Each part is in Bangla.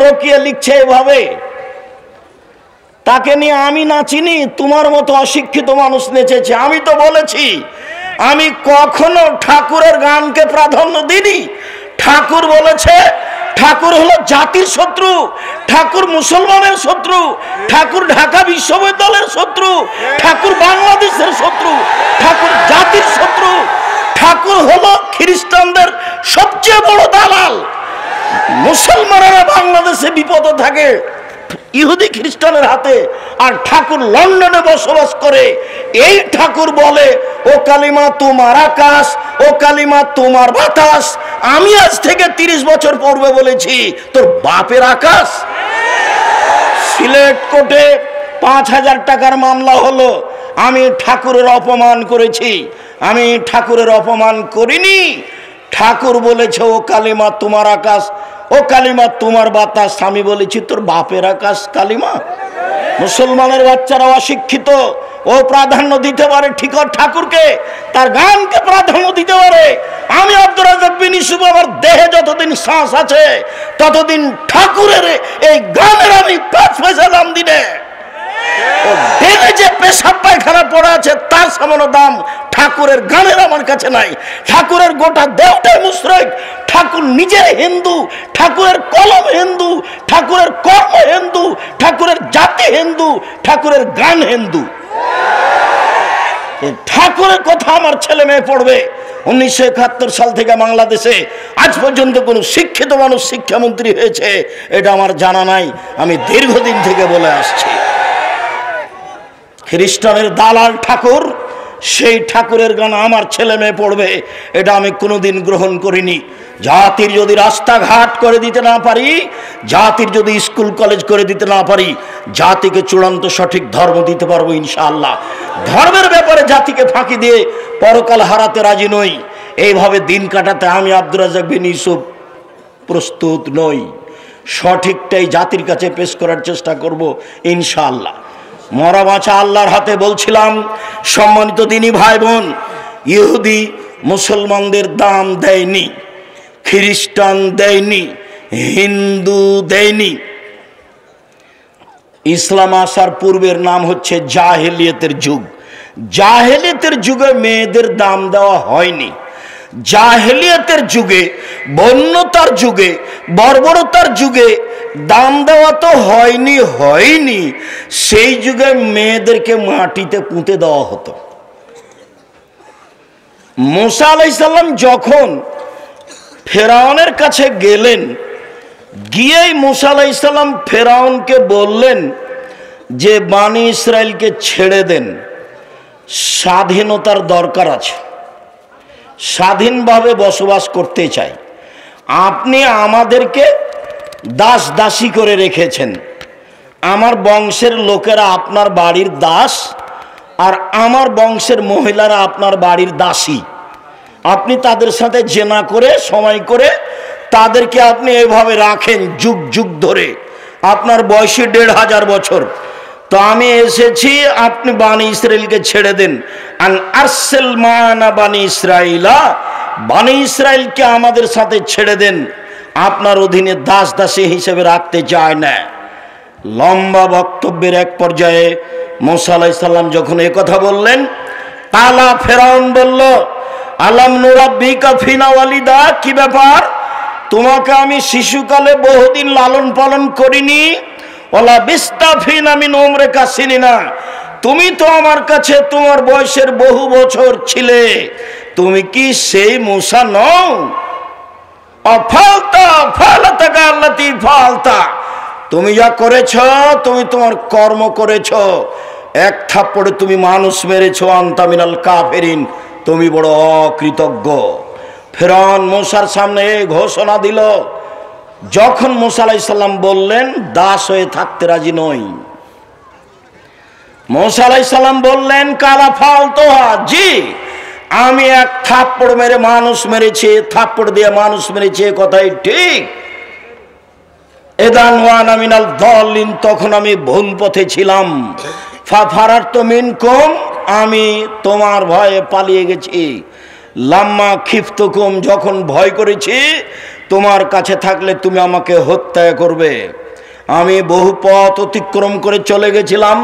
রকিয়া লিখছে এভাবে, তাকে নিয়ে আমি নাচিনি, তোমার মতো অশিক্ষিত মানুষ নেচেছে। আমি তো বলেছি আমি কখনো ঠাকুরের গানকে প্রাধান্য দিইনি। ঠাকুর বলেছে ঠাকুর হলো জাতির শত্রু, ঠাকুর মুসলমানের শত্রু, ঠাকুর ঢাকা বিশ্ববিদ্যালয়ের শত্রু, ঠাকুর বাংলাদেশের শত্রু, ঠাকুর জাতির শত্রু, ঠাকুর হলো খ্রিস্টানদের সবচেয়ে বড় দালাল। মুসলমানেরা বাংলাদেশে বিপদে থাকে ইহুদি খ্রিস্টানের হাতে, আর ঠাকুর লন্ডনে বসবাস করে। এই ঠাকুর বলে ও কালিমা তোমার আকাশ, ও কালিমা তোমার বাতাস। আমি আজ থেকে 30 বছর পূর্বে বলেছি তোর বাপের আকাশ। সিলেট কোর্টে 5000 টাকার মামলা হলো, আমি ঠাকুরের অপমান করেছি। আমি ঠাকুরের অপমান করিনি। ঠাকুর বলেছে ও কালিমা তোমার আকাশ, ও কালিমা তোমার বাতাস। আমি বলেছি তোর বাপের আকাশ কালিমা। মুসলমানের বাচ্চারা অশিক্ষিত, ও প্রাধান্য দিতে পারে ঠিক ঠাকুরকে, তার গানকে প্রাধান্য দিতে পারে। আমি আব্দুর রাজ্জাক বিন ইউসুফ, আমার দেহে যতদিন শ্বাস আছে ততদিন ঠাকুরের এই গানের আমি 5 পয়সা দাম দিনে। যে পেশাব পায়খানা পড়ে আছে তার সামান্য দাম ঠাকুরের গানের আমার কাছে নাই। ঠাকুরের গোটা দেহটাই মুশরিক। ঠাকুর নিজের হিন্দু, ঠাকুরের কলম হিন্দু, ঠাকুরের কর্ম হিন্দু, ঠাকুরের জাতি হিন্দু, ঠাকুরের গান হিন্দু। ঠাকুরের কথা আমার ছেলে মেয়ে পড়বে। 1971 সাল থেকে বাংলাদেশে আজ পর্যন্ত কোন শিক্ষিত মানুষ শিক্ষামন্ত্রী হয়েছে এটা আমার জানা নাই। আমি দীর্ঘদিন থেকে বলে আসছি খ্রিস্টানের দালাল ঠাকুর, সেই ঠাকুরের গান আমার ছেলে মেয়ে পড়বে এটা আমি কোনোদিন গ্রহণ করিনি। জাতির যদি রাস্তাঘাট করে দিতে না পারি, জাতির যদি স্কুল কলেজ করে দিতে না পারি, জাতিকে চূড়ান্ত সঠিক ধর্ম দিতে পারবো ইনশাআল্লাহ। ধর্মের ব্যাপারে জাতিকে ফাঁকি দিয়ে পরকাল হারাতে রাজি নই। এইভাবে দিন কাটাতে আমি আব্দুর রাজ্জাক বিন ইউসুফ প্রস্তুত নই। সঠিকটাই জাতির কাছে পেশ করার চেষ্টা করব ইনশাআল্লাহ। মরা বাঁচা আল্লাহর হাতে। বলছিলাম সম্মানিত দিনী ভাই বোন, ইহুদি মুসলমানদের দাম দেয়নি, খ্রিস্টান দেয়নি, হিন্দু দেয়নি। ইসলাম আসার পূর্বের নাম হচ্ছে জাহেলিয়াতের যুগ। জাহেলিয়াতের যুগে মেয়েদের দাম দেওয়া হয়নি। জাহেলিয়াতের যুগে, বন্যতার যুগে, বর্বরতার যুগে দাম দেওয়া তো হয়নি। সেই যুগে মেয়েদেরকে মাটিতে পুঁতে দেওয়া হতো। মুসা আলাইহিস সালাম যখন ফেরাউনের কাছে গেলেন, গিয়েই মুসা আলাইহিস সালাম ফেরাউনকে বললেন যে বানি ইসরাইলকে ছেড়ে দেন, স্বাধীনতার দরকার আছে, স্বাধীনভাবে বসবাস করতে চাই। আপনি আমাদেরকে দাস দাসী করে রেখেছেন, আমার বংশের লোকেরা আপনার বাড়ির দাস, আর আমার বংশের মহিলারা আপনার বাড়ির দাসী। আপনি তাদের সাথে জেনা করে সময় করে তাদেরকে আপনি এভাবে রাখেন যুগ যুগ ধরে। আপনার বয়সী 1500 বছর। তো আমি এসেছি, আপনি বানি ইসরাইলকে ছেড়ে দেন। আন আরসেল মানা বানি ইসরাইলা, বানি ইসরাইলকে আমাদের সাথে ছেড়ে দেন, আপনার অধীনে দাস দাসী হিসেবে রাখতে চায় না। লম্বা বক্তব্যের এক পর্যায়ে মুসা আলাইহিস সালাম যখন এই কথা বললেন, কালা ফেরাউন বলল, আলাম নুরাব্বিকা ফিনা ওয়ালিদা, কি ব্যাপার, তোমাকে আমি শিশুকালে বহুদিন লালন পালন করিনি? ওলা বিস্তা ফিনা মিন উমরিকা সিনিনা, তুমি তো আমার কাছে তোমার বয়সের বহু বছর ছিলে, তুমি কি সেই মুসা নও? অফালতা ফালাতাকা আল্লাতি ফালতা, তুমি যা করেছ, তুমি তোমার কর্ম করেছ। এক থাপ্পড়ে তুমি মানুষ মেরেছ। আনতা মিনাল কাফিরিন, তুমি বড় অকৃতজ্ঞ। ফেরাউন মুসার সামনে ঘোষণা দিল। যখন মুসা আলাইহিস সালাম বললেন দাস হয়ে থাকতে রাজি নই, মুসা আলাইহিস সালাম বললেন কালা ফালতোহা, জি আমি এক থাপ্পড় মেরে মানুষ মেরেছি, থাপ্পড় দিয়ে মানুষ মেরেছি, কথাই ঠিক। এদান ওয়ানা মিনাল দাল্লিন, তখন আমি ভুল পথে ছিলাম। ফারারতু মিনকুম, আমি তোমার ভয়ে পালিয়ে গেছি। লাম্মা খিফতুকুম, যখন ভয় করেছি তোমার কাছে থাকলে তুমি আমাকে হত্যা করবে। আমি বহু পথ অতিক্রম করে চলে গেছিলাম।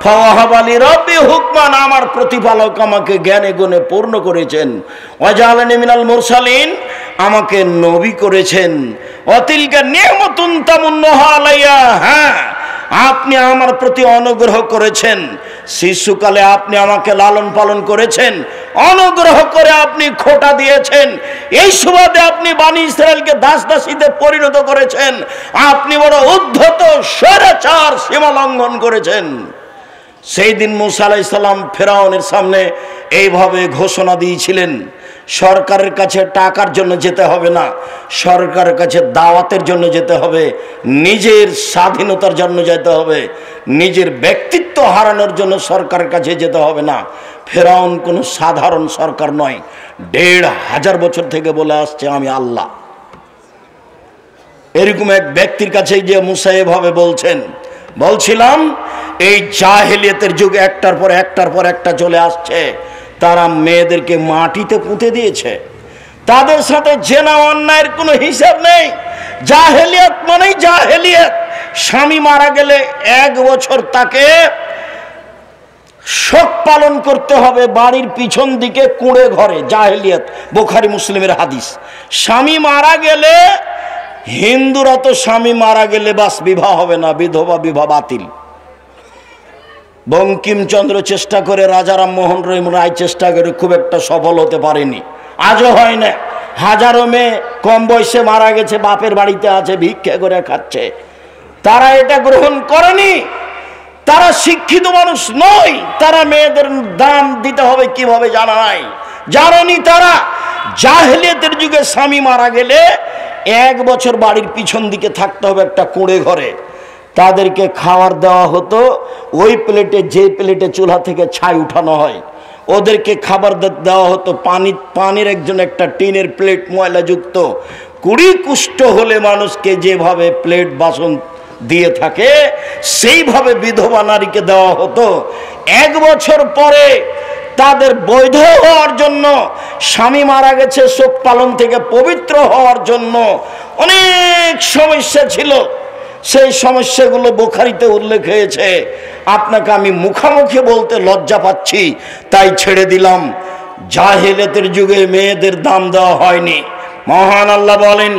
ফাওয়াহাবালি রব্বি হুকমান, আমার প্রতিপালক আমাকে জ্ঞানে গুণে পূর্ণ করেছেন। ওয়াজআলানি মিনাল মুরসালিন, আমাকে নবী করেছেন। অতিলকা নিয়ামাতুন তামুন্নুহা আলাইয়া, হ্যাঁ আপনি আমার প্রতি অনুগ্রহ করেছেন। শিশুকালে আপনি আমাকে লালন পালন করেছেন, অনুগ্রহ করে আপনি খোটা দিয়েছেন। এই সুবাদে আপনি বনী ইসরায়েলকে দাস দাসীতে পরিণত করেছেন। আপনি বড় উদ্ধত স্বৈরাচার, সীমা লঙ্ঘন করেছেন। সেই দিন মূসা আলাইহিস সালাম ফেরাউনের সামনে এইভাবে ঘোষণা দিয়েছিলেন, সরকারের কাছে টাকার জন্য যেতে হবে না, সরকারের কাছে দাওয়াতের জন্য যেতে হবে, নিজের স্বাধীনতার জন্য যেতে হবে, নিজের ব্যক্তিত্ব হারানোর জন্য সরকারের কাছে যেতে হবে না। ফেরাউন কোনো সাধারণ সরকার নয়, ১৫০০ বছর থেকে বলে আসছে আমি আল্লাহ। এরকম এক ব্যক্তির কাছে যে মূসা এভাবে বলছেন। বলছিলাম এই জাহেলিয়াতের যুগে একটার পর একটা চলে আসছে। তারা মেয়েদেরকে মাটিতে পুঁতে দিয়েছে, তাদের সাথে জেনা অন্যায়ের কোনো হিসাব নেই। জাহেলিয়াত মানেই জাহেলিয়াত। স্বামী মারা গেলে 1 বছর তাকে শোক পালন করতে হবে বাড়ির পিছন দিকে কুঁড়ে ঘরে। জাহেলিয়াত, বুখারী মুসলিমের হাদিস। স্বামী মারা গেলে, হিন্দুরা তো স্বামী মারা গেলে বাস বিবাহ হবে না, বিধবা বিবাহ বাতিল। বঙ্কিমচন্দ্র চেষ্টা করে, রাজা রামমোহন রায় চেষ্টা করে, খুব একটা সফল হতে পারেনি, আজও হয় না। হাজারো মেয়ে কম বয়সে মারা গেছে, বাপের বাড়িতে আছে, ভিক্ষা করে খাচ্ছে। তারা এটা গ্রহণ করেনি, তারা শিক্ষিত মানুষ নয়, তারা মেয়েদের দাম দিতে হবে কিভাবে জানা নাই, জানেনি তারা। জাহেলিয়াতের যুগে স্বামী মারা গেলে 1 বছর বাড়ির পিছন দিকে থাকতে হবে একটা কুঁড়ে ঘরে। তাদেরকে খাবার দেওয়া হতো ওই প্লেটে, যে প্লেটে চুলা থেকে ছাই উঠানো হয়, ওদেরকে খাবার দেওয়া হতো পানির একজন একটা টিনের প্লেট ময়লাযুক্ত। 20 কুষ্ঠ হলে মানুষকে যেভাবে প্লেট বাসন দিয়ে থাকে সেইভাবে বিধবা নারীকে দেওয়া হতো। 1 বছর পরে তাদের বৈধ হওয়ার জন্য, স্বামী মারা গেছে শোক পালন থেকে পবিত্র হওয়ার জন্য অনেক সমস্যা ছিল। সেই সমস্যাগুলো বুখারীতে উল্লেখ হয়েছে। আপনাকে আমি মুখামুখি বলতে লজ্জা পাচ্ছি, তাই ছেড়ে দিলাম। জাহেলিয়াতের যুগে মেয়েদের দাম দেওয়া হয়নি। মহান আল্লাহ বলেন,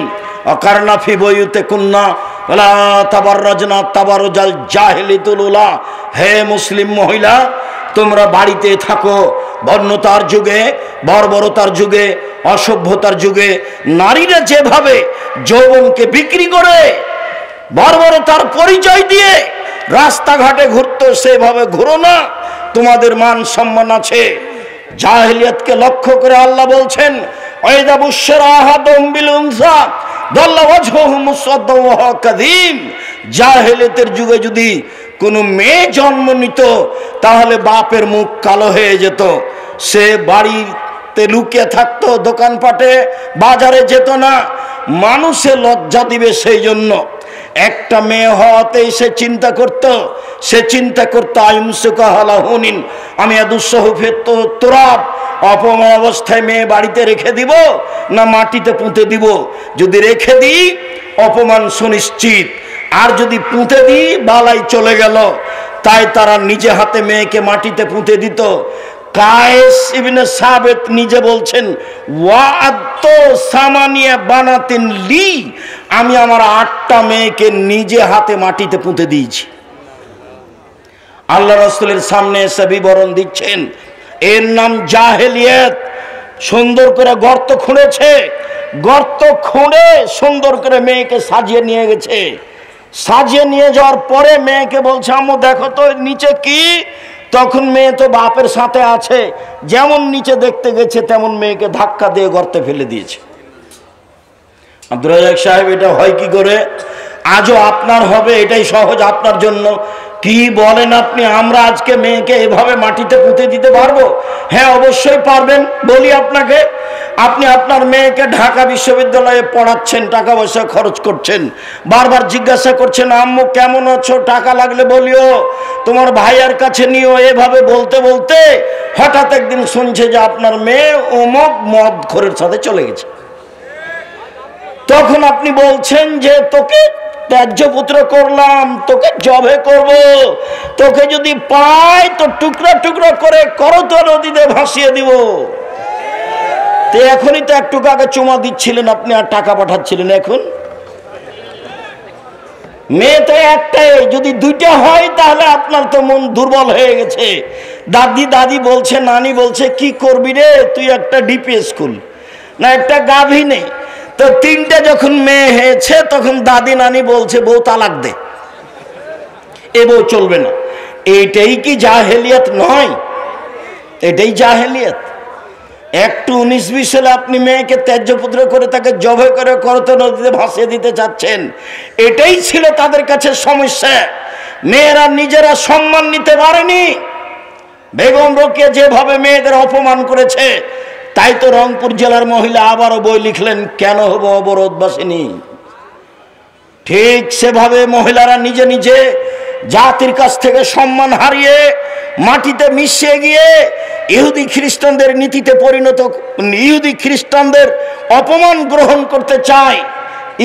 অকারনা ফি বুয়ুতিকুন্না ওয়ালা তাবাররাজনা তাবারুজাল জাহিলিয়াতুল উলা, হে মুসলিম মহিলা তোমরা বাড়িতে থাকো। বর্ণতার যুগে, বর্বরতার যুগে, অসভ্যতার যুগে নারীরা যেভাবে যৌবনকে বিক্রি করে, বর্বরতার পরিচয় দিয়ে রাস্তাঘাটে ঘুরতো, সেভাবে ঘুরো না, তোমাদের মান সম্মান আছে। জাহেলিয়াতকে লক্ষ্য করে আল্লাহ বলছেন, ওয়াইদা বুশরা আহাদুম বিল উনসা দাল্লা ওয়াজহুহু মুসওয়াদ্দান ওয়া হুয়া কাযীম। জাহেলিয়াতের যুগে যদি কোনো মেয়ে জন্ম নিত তাহলে বাপের মুখ কালো হয়ে যেত, সে বাড়িতে লুকিয়ে থাকতো, দোকানপাটে বাজারে যেত না, মানুষে লজ্জা দিবে সেই জন্য। একটা মেয়ে হওয়াতেই সে চিন্তা করতো আইমসুকা হালাহুনিন, আমি দুঃসহফে তোরাব, অপমান অবস্থায় মেয়ে বাড়িতে রেখে দিব না মাটিতে পুঁতে দিব। যদি রেখে দিই অপমান সুনিশ্চিত, আর যদি পুঁতে দিই বালাই চলে গেল। তাই তারা নিজে হাতে মেয়েকে মাটিতে পুঁতে দিত। কায়েস ইবনে সাবিত নিজে বলছেন, ওয়াআদতু সামানিয়া বানাতিন লি, আমি আমার 8টা মেয়েকে নিজে হাতে মাটিতে পুঁতে দিয়েছি। আল্লাহ রাসূলের সামনে এসে বিবরণ দিচ্ছেন, এর নাম জাহেলিয়াত। সুন্দর করে গর্ত খুঁড়েছে, গর্ত খুঁড়ে সুন্দর করে মেয়েকে সাজিয়ে নিয়ে গেছে। সাজিয়ে নিয়ে যাওয়ার পরে মেয়েকে বলছে, আম্মু দেখো তো নিচে কি। তখন মেয়ে তো বাপের সাথে আছে, যেমন নিচে দেখতে গেছে তেমন মেয়েকে ধাক্কা দিয়ে গর্তে ফেলে দিয়েছে। আব্দুর রাজ্জাক সাহেব, এটা হয় কি করে? আজও আপনার হবে, এটাই সহজ আপনার জন্য। কি বলেন আপনি? আমরা আজকে মেয়েকে এভাবে মাটিতে পুঁতে দিতে পারবো? হ্যাঁ অবশ্যই পারবেন। বলি আপনাকে, আপনি আপনার মেয়েকে ঢাকা বিশ্ববিদ্যালয়ে পড়াচ্ছেন, টাকা পয়সা খরচ করছেন, বারবার জিজ্ঞাসা করছেন আম্মু কেমন আছো, টাকা লাগলে বলিও, তোমার ভাইয়ের কাছে নিও। এভাবে বলতে বলতে হঠাৎ একদিন শুনছে যে আপনার মেয়ে অমুক মদখোরের সাথে চলে গেছে। তখন আপনি বলছেন যে তোকে ত্যায্য পুত্র করলাম, তোকে জবে করব, তোকে যদি পাই তো টুকরা টুকরা করে করতোয়া নদীতে ভাসিয়ে দিব। তো এখনই তো একটু আগে চুমা দিচ্ছিলেন আপনি আর টাকা পাঠাচ্ছিলেন, এখন মেয়ে তো একটাই, যদি দুইটা হয় তাহলে আপনার তো মন দুর্বল হয়ে গেছে। দাদি বলছে, নানি বলছে কি করবি রে তুই, একটা ডিপি স্কুল না একটা গাভী নেই। তো তিনটা যখন মেয়ে হয়েছে তখন দাদি নানি বলছে বউ তালাক দে, এ বউ চলবে না। এইটাই কি জাহেলিয়াত নয়? এটাই জাহেলিয়াত। একটু 19-20 সালে আপনি মেয়েকে ত্যায্য পুত্র করে তাকে জবে করে করতোয়া নদীতে ভাসিয়ে দিতে চাচ্ছেন। এটাই ছিল তাদের কাছে সমস্যা। মেয়েরা নিজেরা সম্মান নিতে পারেনি। বেগম রোকেয়া যেভাবে মেয়েদের অপমান করেছে, তাই তো রংপুর জেলার মহিলা আবারও বই লিখলেন, কেন হব অবরোধবাসিনী। ঠিক সেভাবে মহিলারা নিজে নিজে জাতির কাছ থেকে সম্মান হারিয়ে মাটিতে মিশিয়ে গিয়ে ইহুদি খ্রিস্টানদের নীতিতে পরিণত, ইহুদি খ্রিস্টানদের অপমান গ্রহণ করতে চায়।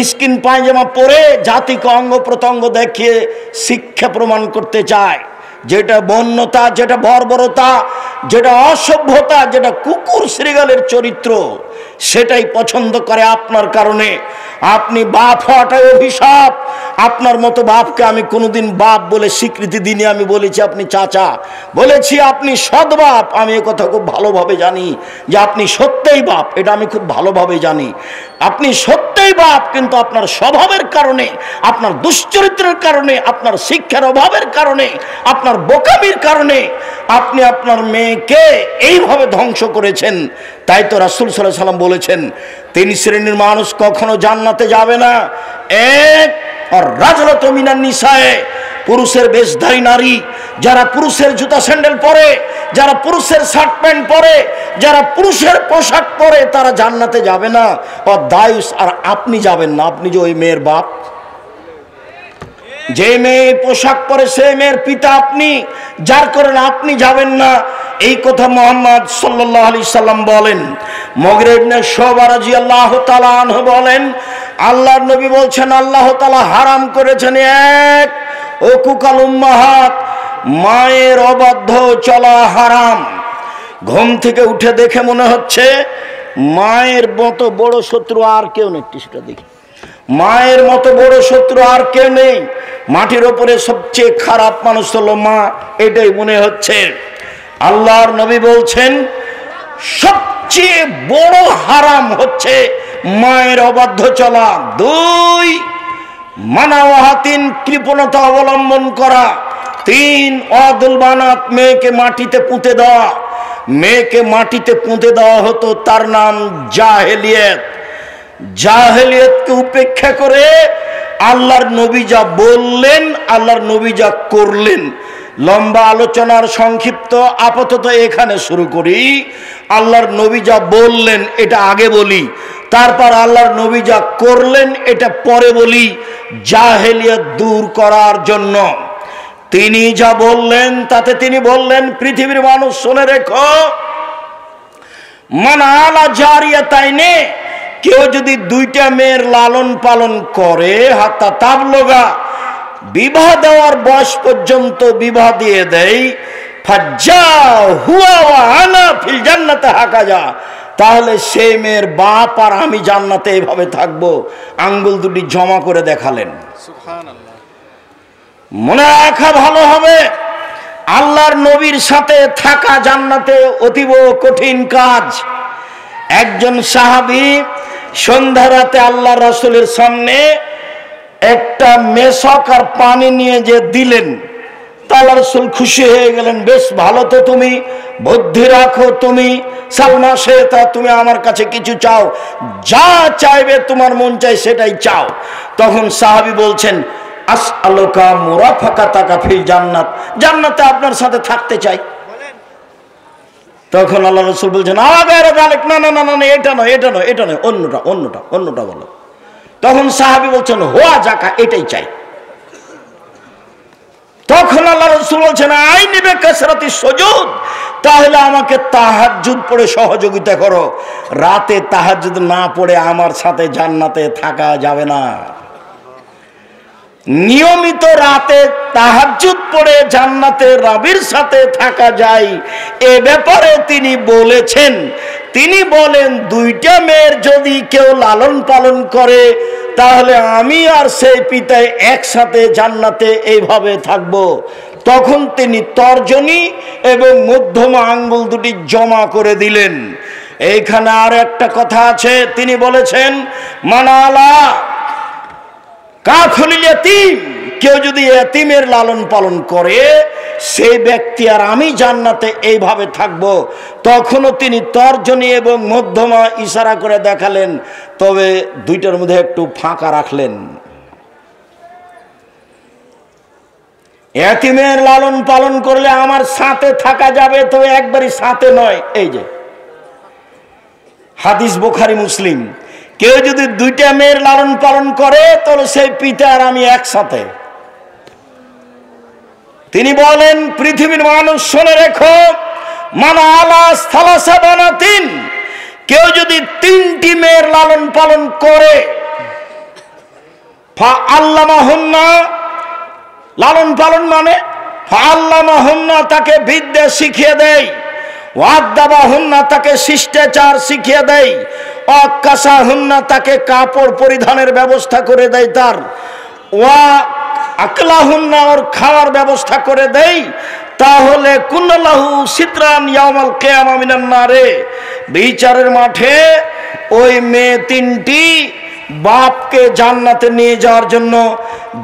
স্কিন পায়জামা পরে জাতিকে অঙ্গ প্রত্যঙ্গ দেখিয়ে শিক্ষা প্রমাণ করতে চায়। যেটা বন্যতা, যেটা বর্বরতা, যেটা অসভ্যতা, যেটা কুকুর শৃগালের চরিত্র, সেটাই পছন্দ করে আপনার কারণে। আপনি বাপ হওয়াটাই অভিশাপ। আপনার মতো বাপকে আমি কোনোদিন বাপ বলে স্বীকৃতি দিইনি। আমি বলেছি আপনি চাচা, বলেছি আপনি সৎ বাপ। আমি এ কথা খুব ভালোভাবে জানি যে আপনি সত্যই বাপ, এটা আমি খুব ভালোভাবে জানি। আপনি সত্যই বাপ, কিন্তু আপনার স্বভাবের কারণে, আপনার দুশ্চরিত্রের কারণে, আপনার শিক্ষার অভাবের কারণে, আপনার বোকামির কারণে আপনি আপনার মেয়েকে এইভাবে ধ্বংস করেছেন। তাই তো রাসূল সাল্লাল্লাহু আলাইহি ওয়াসাল্লাম বলেছেন, 3 শ্রেণীর মানুষ কখনো জান্নাতে যাবে না। এক, আর রাজুলাতু মিনান নিসায়ে, পুরুষের বেশধারী নারী, যারা পুরুষের জুতা স্যান্ডেল পরে, যারা পুরুষের শার্ট প্যান্ট পরে, যারা পুরুষের পোশাক পরে, তারা জান্নাতে যাবে না। ও দায়ুস, আর আপনি যাবেন না। আপনি যে ওই মেয়ের বাপ, যে মেয়ে পোশাক পরে সে মেয়ের পিতা আপনি, যার কারণে আপনি যাবেন না। এই কথা মুহাম্মদ সাল্লাল্লাহু আলাইহি সাল্লাম বলেন। মুগিরা ইবনে শুবা রাদিয়াল্লাহু তাআলা আনহু বলেন, আল্লাহর নবী বলছেন আল্লাহ তাআলা হারাম করেছেন, এক, উকুকাল উম্মাহাত, মায়ের অবাধ্য চলা হারাম। ঘুম থেকে উঠে দেখে মনে হচ্ছে মায়ের মতো বড় শত্রু আর কেউ নেই। টিস্যুটা দেখি, মায়ের মতো বড় শত্রু আর কেউ নেই। মাটির ওপরে সবচেয়ে খারাপ মানুষ হলো মা, এটাই মনে হচ্ছে। আল্লাহর নবী বলছেন সবচেয়ে বড় হারাম হচ্ছে মায়ের অবাধ্য চলা। 2, মানাওয়াহাতিন, কৃপণতা অবলম্বন করা। 3, অদুল বানাত, মেয়েকে মাটিতে পুঁতে দেওয়া। মেয়েকে মাটিতে পুঁতে দেওয়া হতো, তার নাম জাহেলিয়াত। জাহেলিয়াতকে উপেক্ষা করে আল্লাহর নবী যা বললেন, আল্লাহর নবী যা করলেন, লম্বা আলোচনার সংক্ষিপ্ত আপাতত এখানে শুরু করি। আল্লাহর নবী যা বললেন এটা আগে বলি, তারপর আল্লাহর নবী যা করলেন এটা পরে বলি। জাহেলিয়াত দূর করার জন্য তিনি যা বললেন, তাতে তিনি বললেন, পৃথিবীর মানুষ শুনে রেখো, মান আলা জারিয়াতাইনে, কেউ যদি 2টা মেয়ের লালন পালন করে, হাত্তা তাবলুগা, বিবাহ দেওয়ার বয়স পর্যন্ত বিবাহ দিয়ে দেয়, ফাজ্জা হুয়া ওয়া আনা ফিল জান্নাতে হাকাজা, তাহলে সেই মেয়ের বাপ আর আমি জান্নাতে এইভাবে থাকবো। আঙ্গুল দুটি জমা করে দেখালেন। সুবহানাল্লাহ। মনে রাখা ভালো হবে, আল্লাহর নবীর সাথে থাকা জান্নাতে অতীব কঠিন কাজ। একজন সাহাবী সন্ধ্যা রাতে আল্লাহ রাসূলের সামনে একটা মেশক আর পানি নিয়ে যে দিলেন, আল্লাহ রাসূল খুশি হয়ে গেলেন। বেশ ভালো তো, তুমি বুদ্ধি রাখো, তুমি সালমা শেতা, তুমি আমার কাছে কিছু চাও, যা চাইবে তোমার মন চাই সেটাই চাও। তখন সাহাবী বলছেন, আসআলুকা মুরাফাকাতাকা ফিল জান্নাত, জান্নাতে আপনার সাথে থাকতে চাই। তখন আল্লাহ রাসূল বলছেন, আগারে যালিক, না না না না, এটা নয়, এটা নয়, এটা নয়, অন্যটা অন্যটা অন্যটা বলো। তখন সাহাবী বলছেন, হোয়া জাকা, এটাই চাই। তখন আল্লাহ রাসূল বলছেন আইনি বেকাসরাতি সুজুদ, তাহলে আমাকে তাহাজ্জুদ পড়ে সহযোগিতা করো। রাতে তাহাজ্জুদ না পড়ে আমার সাথে জান্নাতে থাকা যাবে না। নিয়মিত রাতে তাহাজ্জুদ পড়ে জান্নাতে রাবির সাথে থাকা যায়, এ ব্যাপারে তিনি বলেছেন। তিনি বলেন দুইটা মেয়ের যদি কেউ লালন পালন করে তাহলে আমি আর সেই পিতায় একসাথে জান্নাতে এইভাবে থাকব। তখন তিনি তর্জনী এবং মধ্যমা আঙ্গুল দুটি জমা করে দিলেন। এইখানে আর একটা কথা আছে, তিনি বলেছেন মানালা কাফলিল ইয়াতীম, কেউ যদি এতিমের লালন পালন করে সেই ব্যক্তি আর আমি জান্নাতে এইভাবে থাকব। তখনও তিনি তর্জনী এবং মধ্যমা ইশারা করে দেখালেন, তবে দুইটার মধ্যে একটু ফাঁকা রাখলেন। এতিমের লালন পালন করলে আমার সাথে থাকা যাবে, তবে একবারই সাথে নয়। এই যে হাদিস বুখারী মুসলিম, কেউ যদি দুইটা মেয়ের লালন পালন করে তাহলে সেই পিতা আর আমি একসাথে। তিনি বলেন পৃথিবীর মানুষ শুনে রেখো, মানা আলা সালাসা বানাতিন, কেউ যদি তিনটি মেয়ের লালন পালন করে, ফা আল্লামাহুন্না, লালন পালন মানে ফা আল্লামাহুন্না, তাকে বিদ্যা শিখিয়ে দেয়, ওয়াদ্দাবাহুন্না, তাকে শিষ্টাচার শিখিয়ে দেয়, অকাসাহুন্না, তাকে কাপড় পরিধানের ব্যবস্থা করে দেয়, তার ওয়া আকলাহুন্না, ওর খাওয়ার ব্যবস্থা করে দেয়, তাহলে কুল্লাহু সিতরান ইয়াউমাল কিয়ামা মিনান নারে, বিচারের মাঠে ওই মেয়ে তিনটি বাপকে জান্নাতে নিয়ে যাওয়ার জন্য